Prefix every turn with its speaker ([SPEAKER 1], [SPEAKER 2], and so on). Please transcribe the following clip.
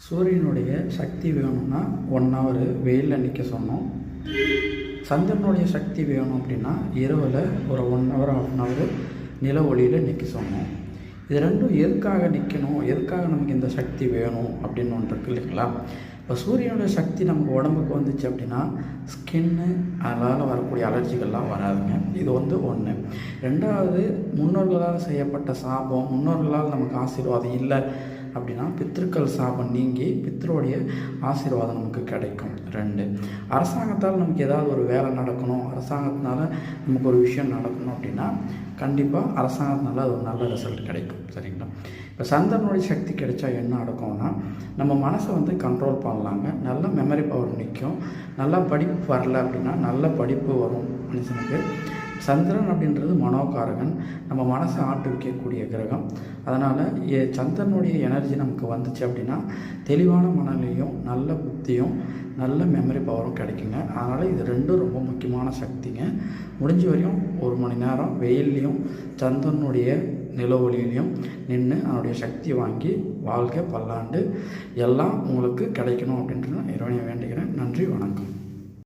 [SPEAKER 1] சூரியனுடைய சக்தி வேணும்னா 1 ஹவர் வெயிலில் நிற்க சொன்னோம். சந்திரனுடைய சக்தி வேணும் அப்படின்னா இரவில் ஒரு 1 ஹவர் 1/2 ஹவர் நில ஒளியில் நிற்க சொன்னோம். இது ரெண்டும் எதுக்காக நிற்கணும், எதுக்காக நமக்கு இந்த சக்தி வேணும் அப்படின்னு ஒன்று இருக்குது இல்லைங்களா? இப்போ சூரியனுடைய சக்தி நமக்கு உடம்புக்கு வந்துச்சு அப்படின்னா ஸ்கின்னு அதனால் வரக்கூடிய அலர்ஜிகள்லாம் வராதுங்க. இது வந்து ஒன்று. ரெண்டாவது, முன்னோர்களால் செய்யப்பட்ட சாபம், முன்னோர்களால் நமக்கு ஆசீர்வாதம் இல்லை அப்படின்னா பித்ருக்கள் சாபம் நீங்கி பித்ருடைய ஆசீர்வாதம் நமக்கு கிடைக்கும். 2, அரசாங்கத்தால் நமக்கு ஏதாவது ஒரு வேலை நடக்கணும், அரசாங்கத்தினால நமக்கு ஒரு விஷயம் நடக்கணும் அப்படின்னா கண்டிப்பாக அரசாங்கத்தினால அது ஒரு நல்ல ரிசல்ட் கிடைக்கும். சரிங்களா? இப்போ சந்திரனுடைய சக்தி கிடைச்சா என்ன நடக்கும்னா நம்ம மனசை வந்து கண்ட்ரோல் பண்ணலாங்க. நல்ல மெமரி பவர் நிற்கும். நல்லா படிப்பு வரல அப்படின்னா நல்ல படிப்பு வரும் மனுஷனுக்கு. சந்திரன் அப்படின்றது மனோகாரகன், நம்ம மனசை ஆட்டுவிக்கக்கூடிய கிரகம். அதனால் சந்திரனுடைய எனர்ஜி நமக்கு வந்துச்சு அப்படின்னா தெளிவான மனநிலையும் நல்ல புத்தியும் நல்ல மெமரி பவரும் கிடைக்குங்க. அதனால் இது ரெண்டும் ரொம்ப முக்கியமான சக்திங்க. முடிஞ்ச வரையும் 1 மணி நேரம் வெயில்லையும் சந்திரனுடைய நில ஒளியிலையும் நின்று அதனுடைய சக்தி வாங்கி வாழ்க்கை பல்லாண்டு எல்லாம் உங்களுக்கு கிடைக்கணும் அப்படின்ட்டு நான் இறைவனை வேண்டுகிறேன். நன்றி, வணக்கம்.